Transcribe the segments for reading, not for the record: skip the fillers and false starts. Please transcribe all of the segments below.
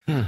We're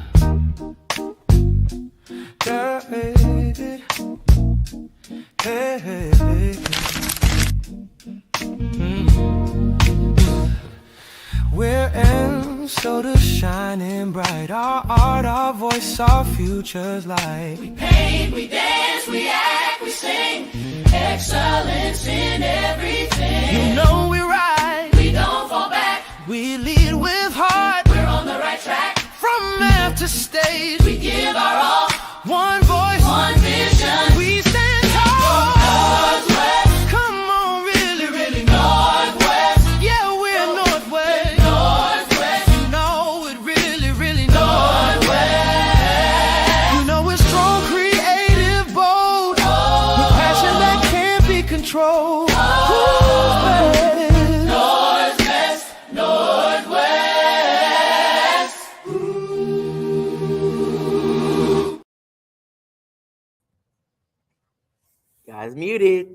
in, so the shining bright. Our art, our voice, our future's light. We paint, we dance, we act, we sing. Excellence in everything. You know we're right. We don't fall back. We lead with heart. We're on the right track. From math to stage, we give our all. One voice, one vision. We stand tall. Northwest. Come on, really Northwest. Yeah, we're Northwest. Northwest. You know it really Northwest. You know we're strong, creative, bold. With passion that can't be controlled. Northwest. Northwest. Guys muted.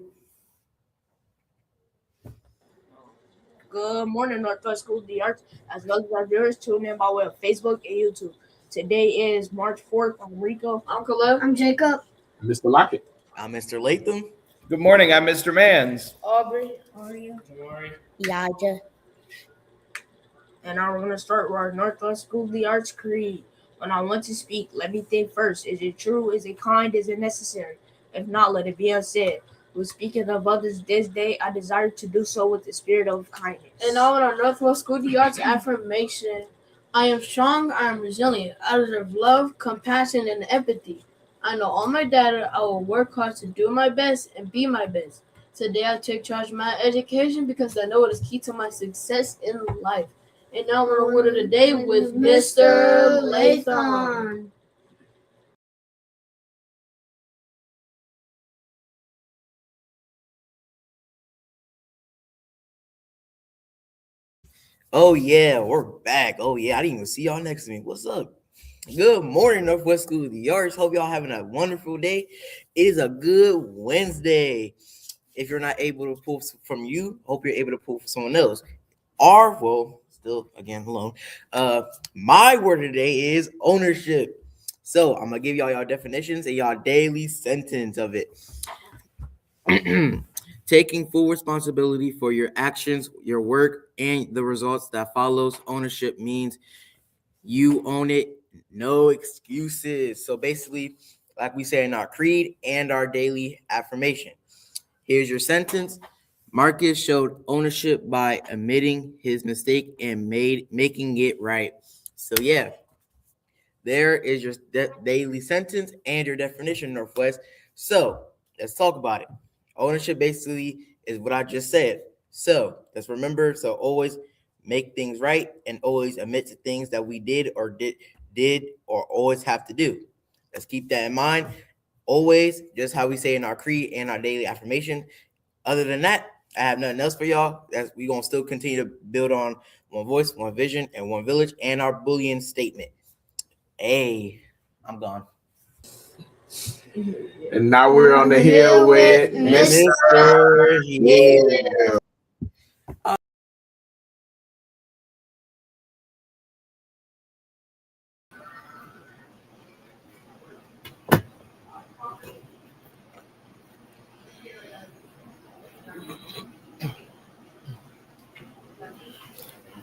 Good morning, Northwest School of the Arts, as well as our viewers tune in by way of Facebook and YouTube. Today is March 4th. I'm Rico. I'm Caleb. I'm Jacob. Mr. Lockett. I'm Mr. Latham. Good morning, I'm Mr. Mans. Aubrey. How are you? Yaja. And now we're going to start with our Northwest School of the Arts creed. When I want to speak, let me think first. Is it true? Is it kind? Is it necessary? If not, let it be unsaid. When speaking of others this day, I desire to do so with the spirit of kindness. And now in our Northwest School of the Arts affirmation, I am strong, I am resilient. I deserve love, compassion, and empathy. I know all my data. I will work hard to do my best and be my best. Today I take charge of my education because I know it is key to my success in life. And now we're on word of the day with Mr. Latham. Oh yeah, we're back. Oh yeah, I didn't even see y'all next to me. What's up? Good morning, Northwest School of the Arts. Hope y'all having a wonderful day. It is a good Wednesday. If you're not able to pull from you, hope you're able to pull for someone else. Still again alone. My word today is ownership. So I'm gonna give y'all definitions and y'all daily sentence of it. Taking full responsibility for your actions, your work, and the results that follows. Ownership means you own it, no excuses. So basically, like we say in our creed and our daily affirmation. Here's your sentence. Marcus showed ownership by admitting his mistake and making it right. So yeah, there is your daily sentence and your definition, Northwest. So let's talk about it. Ownership basically is what I just said. So let's remember. So always make things right and always admit to things that we did or always have to do. Let's keep that in mind. Always, just how we say in our creed and our daily affirmation. Other than that, I have nothing else for y'all. We're going to still continue to build on one voice, one vision, and one village, and our Boolean statement. Hey, I'm gone. And now we're on the hill with Mr. Hill.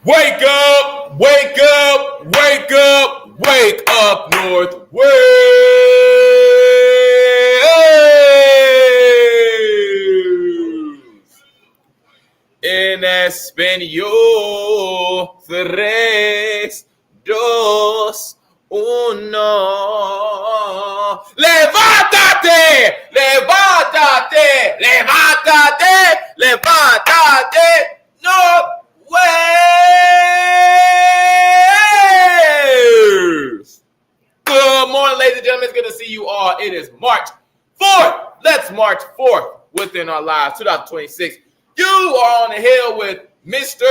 Wake up, wake up, wake up, wake up, Northwest. En español, 3, 2, 1. ¡Levántate! ¡Levántate! ¡Levántate! ¡Levántate! Northwest! Good morning, ladies and gentlemen. It's good to see you all. It is March 4th. Let's March 4th within our lives, 2026. You are on the hill with Mr.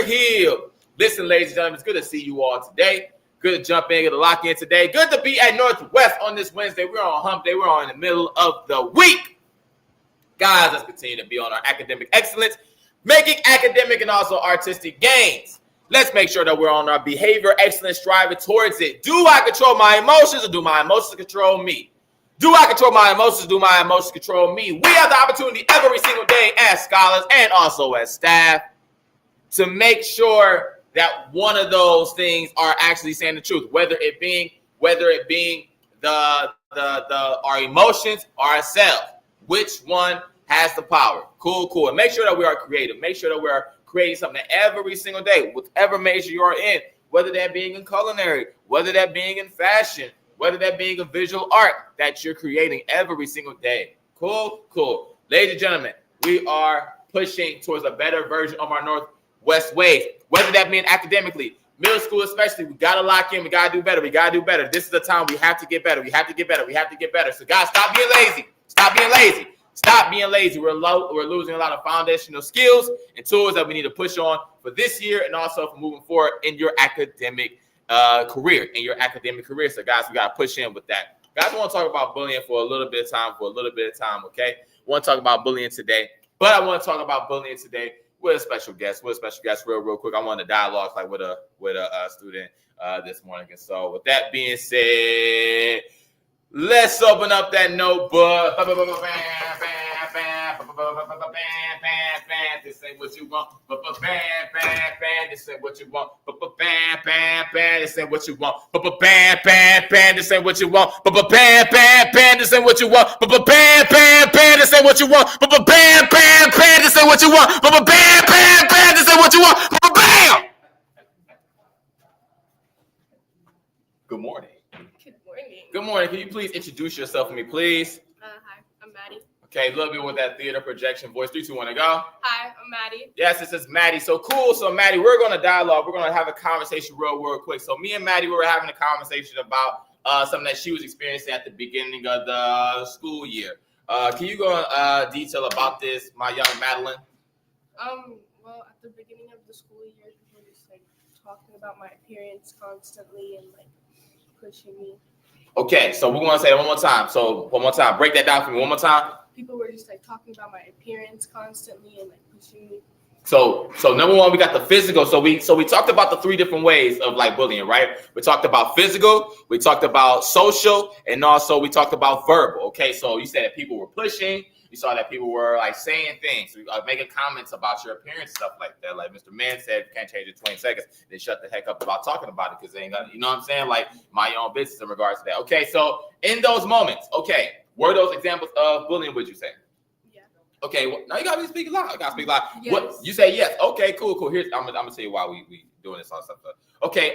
Hill. Listen, ladies and gentlemen, it's good to see you all today. Good to jump in, get a lock in today. Good to be at Northwest on this Wednesday. We're on hump day. We're on in the middle of the week. Guys, let's continue to be on our academic excellence, making academic and also artistic gains. Let's make sure that we're on our behavior excellence, striving towards it. Do I control my emotions, or do my emotions control me? Do I control my emotions? Do my emotions control me? We have the opportunity every single day as scholars and also as staff to make sure that one of those things are actually saying the truth, whether it being the our emotions or ourselves. Which one has the power? Cool. And make sure that we are creative. Make sure that we are creating something every single day, whatever major you are in, whether that being in culinary, whether that being in fashion, whether that being a visual art that you're creating every single day. Cool. Ladies and gentlemen, we are pushing towards a better version of our Northwest ways, whether that mean academically, middle school especially. We got to lock in. We got to do better. This is the time we have to get better. So guys, stop being lazy. We're losing a lot of foundational skills and tools that we need to push on for this year and also for moving forward in your academic career. So guys, we got to push in with that. Guys, I want to talk about bullying for a little bit of time, okay? I want to talk about bullying today, but I want to talk about bullying today with a special guest, real quick. I want to dialogue like with a student this morning. And so with that being said, let's open up that notebook. This ain't what you want. This ain't what you want. This ain't what you want. This ain't what you want. This ain't what you want. This ain't what you want. This ain't what you want. This ain't what you want. Bam! Good morning. Good morning. Can you please introduce yourself to me, please? Hi, I'm Maddie. Okay, a little bit with that theater projection voice. 3, 2, 1, to go. Hi, I'm Maddie. Yes, this is Maddie. So cool. So Maddie, we're going to dialogue. We're going to have a conversation real quick. So me and Maddie, we were having a conversation about something that she was experiencing at the beginning of the school year. Can you go in detail about this, my young Madeline? Well, at the beginning of the school year, people were just like talking about my appearance constantly and like pushing me. Okay, so we're going to say it one more time. So one more time. Break that down for me one more time. People were just like talking about my appearance constantly and like pushing me. So number one, we got the physical. So we talked about the 3 different ways of like bullying, right? We talked about physical, we talked about social, and also we talked about verbal. Okay, so you said that people were pushing. You saw that people were like saying things, making comments about your appearance, stuff like that. Like Mr. Mann said, you can't change in 20 seconds. Then shut the heck up about talking about it because they ain't got, you know what I'm saying? Like my own business in regards to that. Okay, so in those moments, okay, were those examples of bullying? Would you say? Yeah. Okay, well, now you gotta speak loud. Yes. What you say? Yes. Okay, cool. Here's I'm gonna tell you why we doing this all stuff. Okay,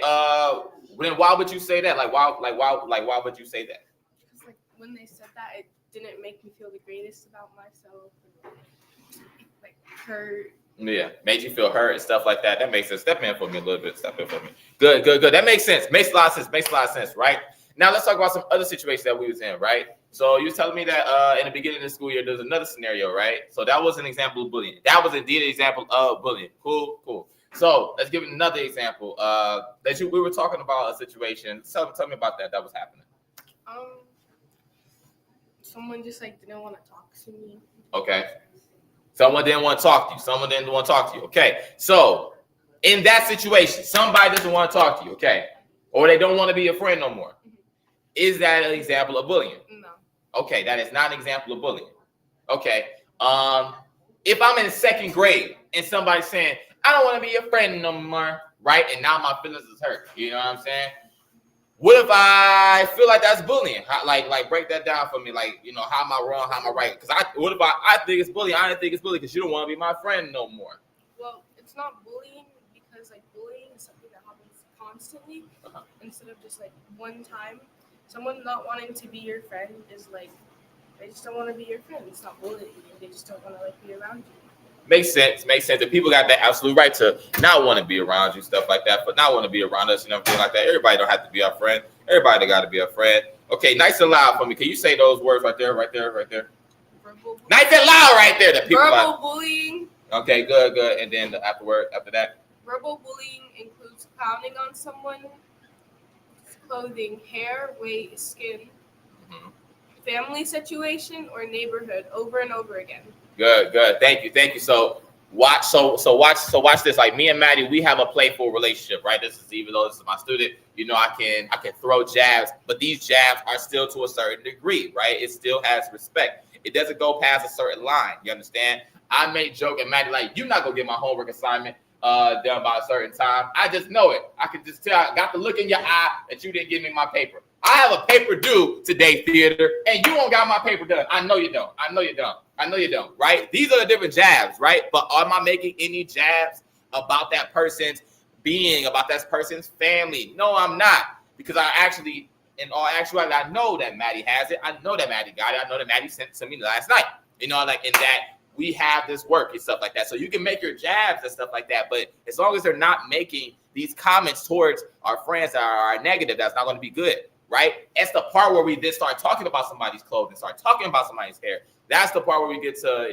then why would you say that? Like why would you say that? Because like when they said that, it didn't make me feel the greatest about myself. It, like hurt. Yeah, made you feel hurt and stuff like that. That makes sense. Step in for me a little bit. Step in for me. Good. That makes sense. Makes a lot of sense. Right. Now let's talk about some other situations that we was in. Right. So you was telling me that in the beginning of the school year, there's another scenario, right? So that was an example of bullying. That was indeed an example of bullying. Cool. So let's give another example. We were talking about a situation. Tell me about that was happening. Someone just like didn't want to talk to me. Okay. Someone didn't want to talk to you. Okay. So in that situation, somebody doesn't want to talk to you. Okay. Or they don't want to be your friend no more. Mm-hmm. Is that an example of bullying? No. Okay, that is not an example of bullying. Okay. If I'm in 2nd grade and somebody's saying, I don't want to be your friend no more, right? And now my feelings is hurt. You know what I'm saying? What if I feel like that's bullying? Like break that down for me. Like, you know, how am I wrong? How am I right? Because what if I think it's bullying? I don't think it's bullying because you don't want to be my friend no more. Well, it's not bullying because like bullying is something that happens constantly instead of just like one time. Someone not wanting to be your friend is like they just don't want to be your friend. It's not bullying you. They just don't want to like be around you. Makes sense. The people got that absolute right to not want to be around you, stuff like that, but not want to be around us and everything like that. Everybody don't have to be our friend. Everybody got to be a friend. Okay, nice and loud for me. Can you say those words right there? Verbal bullying. Nice and loud right there. The people Verbal bullying. Okay, good. And then after that. Verbal bullying includes pounding on someone, clothing, hair, weight, skin, family situation, or neighborhood over and over again. Good. Thank you. So watch this. Like me and Maddie, we have a playful relationship, right? Even though this is my student, I can throw jabs, but these jabs are still to a certain degree, right? It still has respect. It doesn't go past a certain line. You understand? I may joke and Maddie like, you're not gonna get my homework assignment done by a certain time. I just know it. I can just tell. I got the look in your eye that you didn't give me my paper. I have a paper due today, theater, and you won't got my paper done. I know you don't. I know you don't, right? These are the different jabs, right? But am I making any jabs about that person's being, about that person's family? No, I'm not. Because in all actuality, I know that Maddie has it. I know that Maddie got it. I know that Maddie sent it to me last night. In that we have this work and stuff like that. So you can make your jabs and stuff like that. But as long as they're not making these comments towards our friends that are negative, that's not going to be good, right? It's the part where we then start talking about somebody's clothing, start talking about somebody's hair. That's the part where we get to,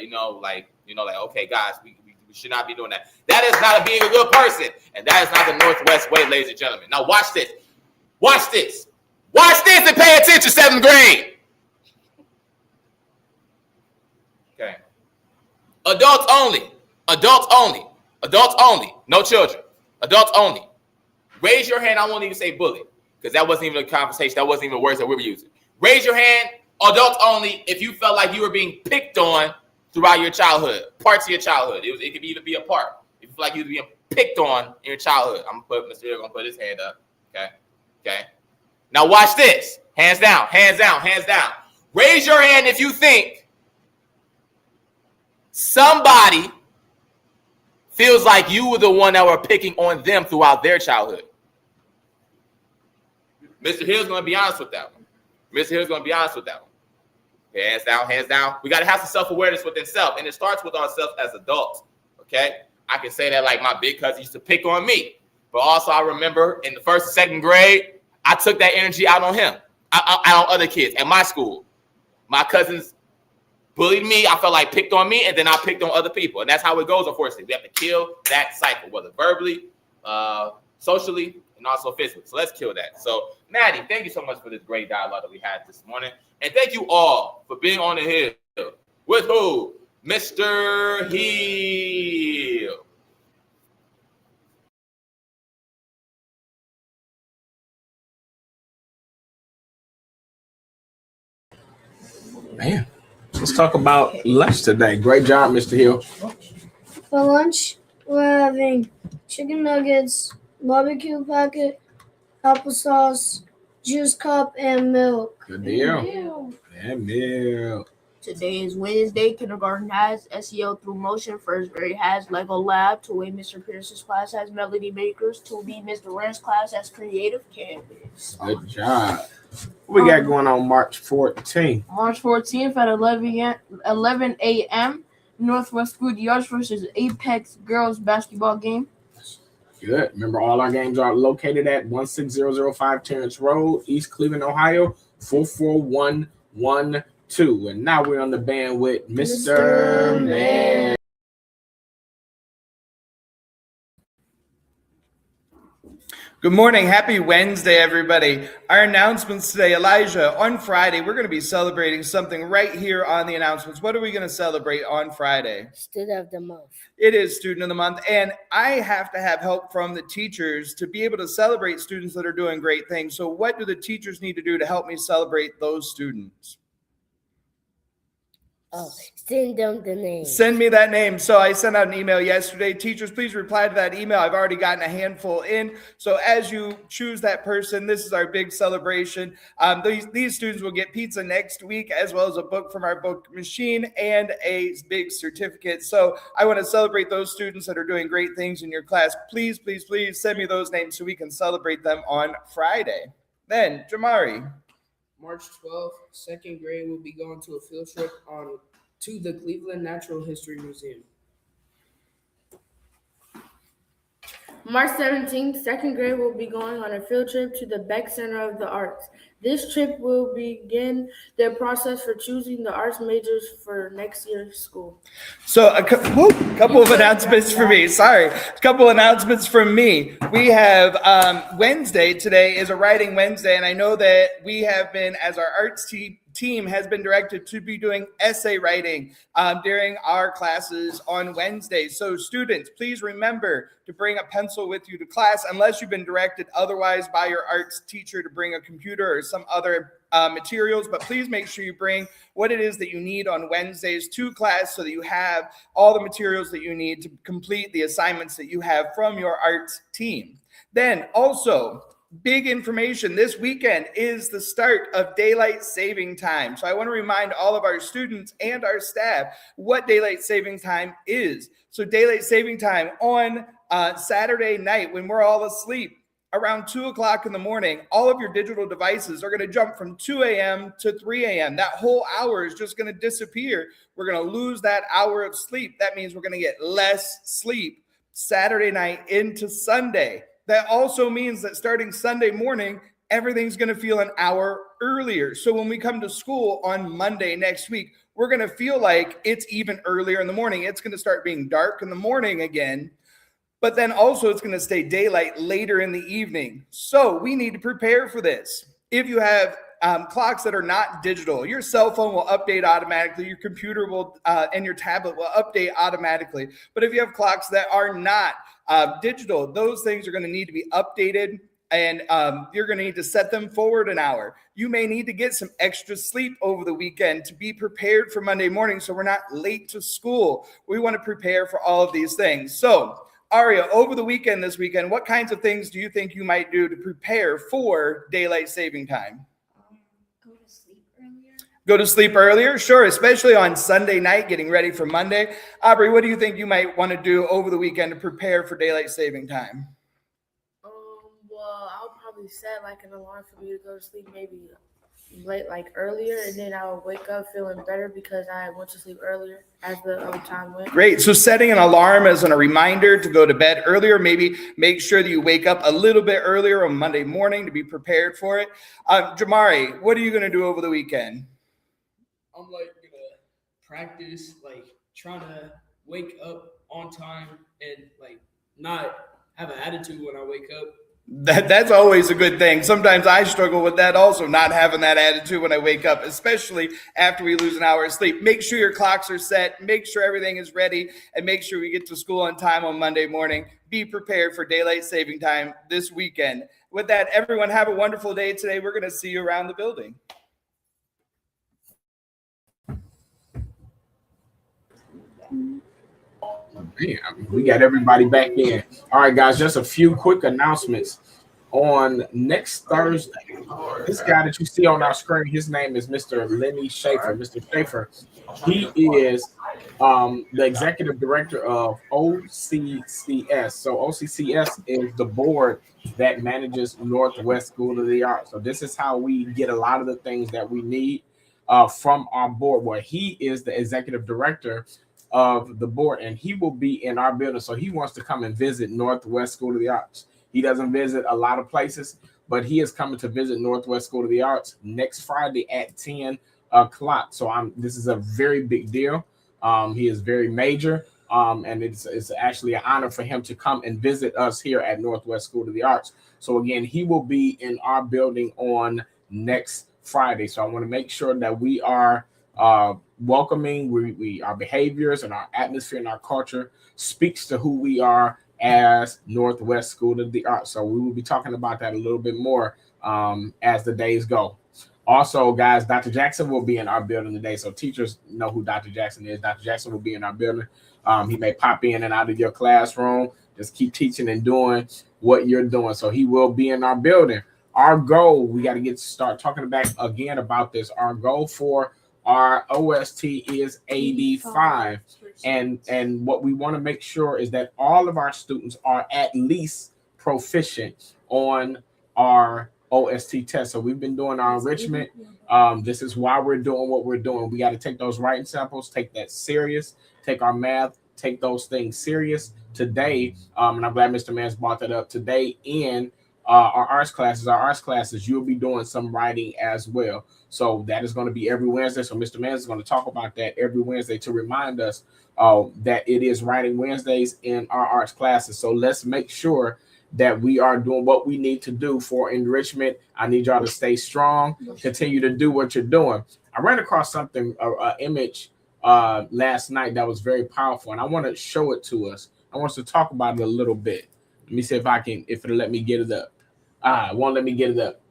okay, guys, we should not be doing that. That is not being a good person. And that is not the Northwest way, ladies and gentlemen. Now watch this. Watch this. Watch this and pay attention, 7th grade. Okay. Adults only. Adults only. Adults only. No children. Adults only. Raise your hand. I won't even say bully because that wasn't even a conversation. That wasn't even the words that we were using. Raise your hand. Adults only if you felt like you were being picked on throughout your childhood, parts of your childhood. It could even be a part. If you feel like you were being picked on in your childhood. Mr. Hill gonna put his hand up. Okay. Now watch this. Hands down, hands down, hands down. Raise your hand if you think somebody feels like you were the one that were picking on them throughout their childhood. Mr. Hill's gonna be honest with that one. Mr. Hill's gonna be honest with that one. Hands down, hands down. We got to have some self-awareness within self, and it starts with ourselves as adults, okay? I can say that like my big cousin used to pick on me, but also I remember in the 1st and 2nd grade, I took that energy out on him, out on other kids at my school. My cousins bullied me. I felt like picked on me, and then I picked on other people, and that's how it goes, unfortunately. We have to kill that cycle, whether verbally, socially, and also physically. So let's kill that. So, Maddie, thank you so much for this great dialogue that we had this morning. And thank you all for being on the hill. With who? Mr. Hill. Man, let's talk about lunch today. Great job, Mr. Hill. For lunch, we're having chicken nuggets, barbecue packet, applesauce, juice cup, and milk. Good deal. And milk. Today is Wednesday. Kindergarten has SEL through motion. 1st grade has Lego Lab. 2A Mr. Pierce's class has Melody Makers. 2B Mr. Wren's class has Creative Canvas. Good job. What we got going on March 14th? March 14th at 11 a.m. Northwest School Yards versus Apex girls basketball game. Good. Remember, all our games are located at 16005 Terrence Road, East Cleveland, Ohio, 44112. And now we're on the band with Mr. Man. Good morning. Happy Wednesday, everybody. Our announcements today, Elijah, on Friday, we're going to be celebrating something right here on the announcements. What are we going to celebrate on Friday? Student of the Month. It is Student of the Month, and I have to have help from the teachers to be able to celebrate students that are doing great things. So what do the teachers need to do to help me celebrate those students? Oh, send them the name. Send me that name. So I sent out an email yesterday. Teachers, please reply to that email. I've already gotten a handful in. So as you choose that person, this is our big celebration. These students will get pizza next week, as well as a book from our book machine and a big certificate. So I want to celebrate those students that are doing great things in your class. Please, please, please send me those names so we can celebrate them on Friday. Then, Jamari. March 12th, 2nd grade will be going to a field trip to the Cleveland Natural History Museum. March 17th, 2nd grade will be going on a field trip to the Beck Center of the Arts. This trip will begin their process for choosing the arts majors for next year's school. So a couple of announcements for me. Sorry, a couple announcements from me. We have Wednesday today is a writing Wednesday, and I know that we have been, as our arts team team has been directed to be doing essay writing during our classes on Wednesdays. So students, please remember to bring a pencil with you to class unless you've been directed otherwise by your arts teacher to bring a computer or some other materials, but please make sure you bring what it is that you need on Wednesdays to class so that you have all the materials that you need to complete the assignments that you have from your arts team. Then also, big information, this weekend is the start of daylight saving time. So I want to remind all of our students and our staff what daylight saving time is. So daylight saving time on Saturday night when we're all asleep, around 2 o'clock in the morning, all of your digital devices are going to jump from 2 a.m. to 3 a.m. That whole hour is just going to disappear. We're going to lose that hour of sleep. That means we're going to get less sleep Saturday night into Sunday. That also means that starting Sunday morning, everything's going to feel an hour earlier. So when we come to school on Monday next week, we're going to feel like it's even earlier in the morning. It's going to start being dark in the morning again. But then also it's going to stay daylight later in the evening. So we need to prepare for this. If you have clocks that are not digital, your cell phone will update automatically, your computer will and your tablet will update automatically. But if you have clocks that are not digital, those things are going to need to be updated, and you're going to need to set them forward an hour. You may need to get some extra sleep over the weekend to be prepared for Monday morning so we're not late to school. We want to prepare for all of these things. So Aria, over the weekend, this weekend, what kinds of things do you think you might do to prepare for daylight saving time? Go to sleep earlier. Go to sleep earlier? Sure, especially on Sunday night, getting ready for Monday. Aubrey, what do you think you might want to do over the weekend to prepare for daylight saving time? Well, I'll probably set like an alarm for me to go to sleep maybe late, like earlier, and then I'll wake up feeling better because I went to sleep earlier as the time went. Great. So setting an alarm as a reminder to go to bed earlier, maybe make sure that you wake up a little bit earlier on Monday morning to be prepared for it. Jamari, what are you going to do over the weekend? I'm like gonna practice, like trying to wake up on time and like not have an attitude when I wake up. That's always a good thing. Sometimes I struggle with that also, not having that attitude when I wake up, especially after we lose an hour of sleep. Make sure your clocks are set, make sure everything is ready, and make sure we get to school on time on Monday morning. Be prepared for daylight saving time this weekend. With that, everyone have a wonderful day today. We're going to see you around the building. Man, we got everybody back in. All right, guys, just a few quick announcements. On next Thursday, this guy that you see on our screen, his name is Mr. Lenny Schaefer. Mr. Schaefer, he is the executive director of OCCS. So OCCS is the board that manages Northwest School of the Arts. So this is how we get a lot of the things that we need from our board, where he is the executive director of the board, and he will be in our building. So he wants to come and visit Northwest School of the Arts. He doesn't visit a lot of places, but he is coming to visit Northwest School of the Arts next Friday at 10 o'clock. So this is a very big deal. He is very major, and it's actually an honor for him to come and visit us here at Northwest School of the Arts. So again, he will be in our building on next Friday. So I want to make sure that we are welcoming. Our behaviors and our atmosphere and our culture speaks to who we are as Northwest School of the Arts. So we will be talking about that a little bit more as the days go. Also, guys, Dr. Jackson will be in our building today. So teachers know who Dr. Jackson is. Dr. Jackson will be in our building. He may pop in and out of your classroom. Just keep teaching and doing what you're doing. So he will be in our building. Our goal, we got to start talking back again about this. Our goal for our OST is 85. And what we want to make sure is that all of our students are at least proficient on our OST test. So we've been doing our enrichment. This is why we're doing what we're doing. We got to take those writing samples, take that serious, take our math, take those things serious. Today, and I'm glad Mr. Mans brought that up, today in our arts classes, you'll be doing some writing as well. So that is going to be every Wednesday. So Mr. Mans is going to talk about that every Wednesday to remind us that it is writing Wednesdays in our arts classes. So let's make sure that we are doing what we need to do for enrichment. I need y'all to stay strong, continue to do what you're doing. I ran across something, an image last night that was very powerful, and I want to show it to us. I want us to talk about it a little bit. Let me see if it'll let me get it up. It won't let me get it up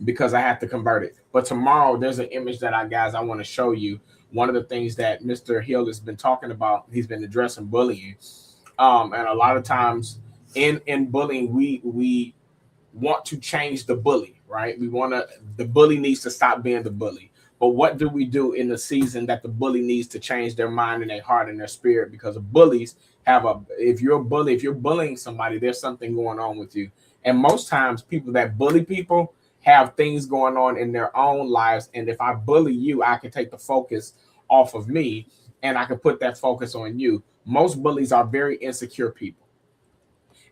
because I have to convert it. But tomorrow there's an image that I want to show you. One of the things that Mr. Hill has been talking about, he's been addressing bullying. And a lot of times in bullying, we want to change the bully, right? The bully needs to stop being the bully. But what do we do in the season that the bully needs to change their mind and their heart and their spirit? Because the bullies if you're bullying somebody, there's something going on with you. And most times people that bully people have things going on in their own lives. And if I bully you, I can take the focus off of me and I can put that focus on you. Most bullies are very insecure people.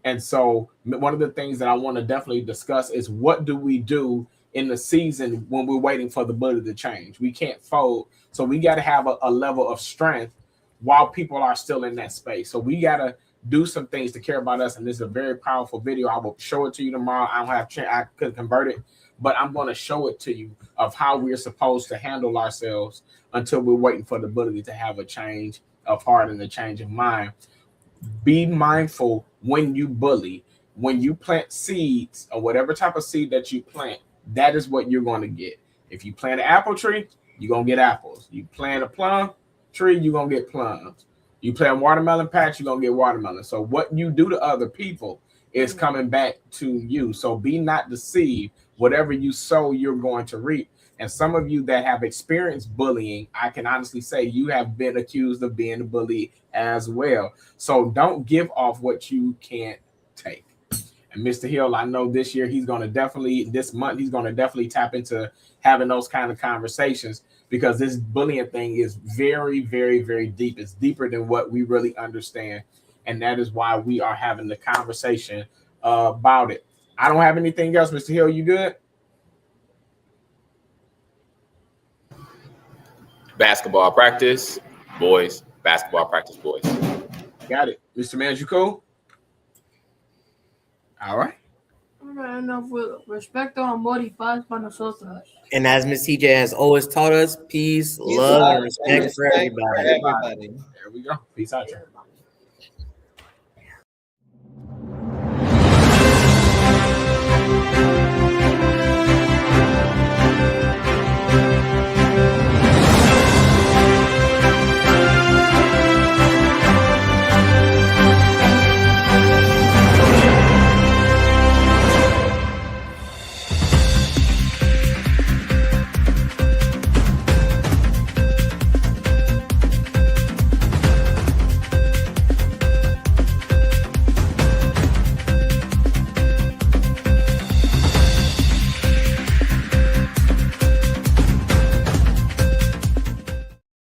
And so one of the things that I want to definitely discuss is what do we do in the season when we're waiting for the bully to change? We can't fold. So we got to have a level of strength while people are still in that space. So we got to do some things to care about us. And this is a very powerful video. I will show it to you tomorrow. I couldn't convert it, but I'm going to show it to you of how we're supposed to handle ourselves until we're waiting for the bully to have a change of heart and a change of mind. Be mindful when you bully, when you plant seeds or whatever type of seed that you plant, that is what you're going to get. If you plant an apple tree, you're going to get apples. You plant a plum tree, you're going to get plums. You plant a watermelon patch, you're going to get watermelon. So what you do to other people is coming back to you. So be not deceived. Whatever you sow, you're going to reap. And some of you that have experienced bullying, I can honestly say you have been accused of being a bully as well. So don't give off what you can't take. And Mr. Hill, I know this month, he's going to definitely tap into having those kind of conversations, because this bullying thing is very, very, very deep. It's deeper than what we really understand. And that is why we are having the conversation about it. I don't have anything else. Mr. Hill, you good? Basketball practice, boys. Basketball practice, boys. Got it. Mr. Mans, you cool? All right. All right, enough with respeto, amor y paz para nosotros. And as Miss TJ has always taught us, peace, love, and respect for everybody. There we go. Peace out, y'all.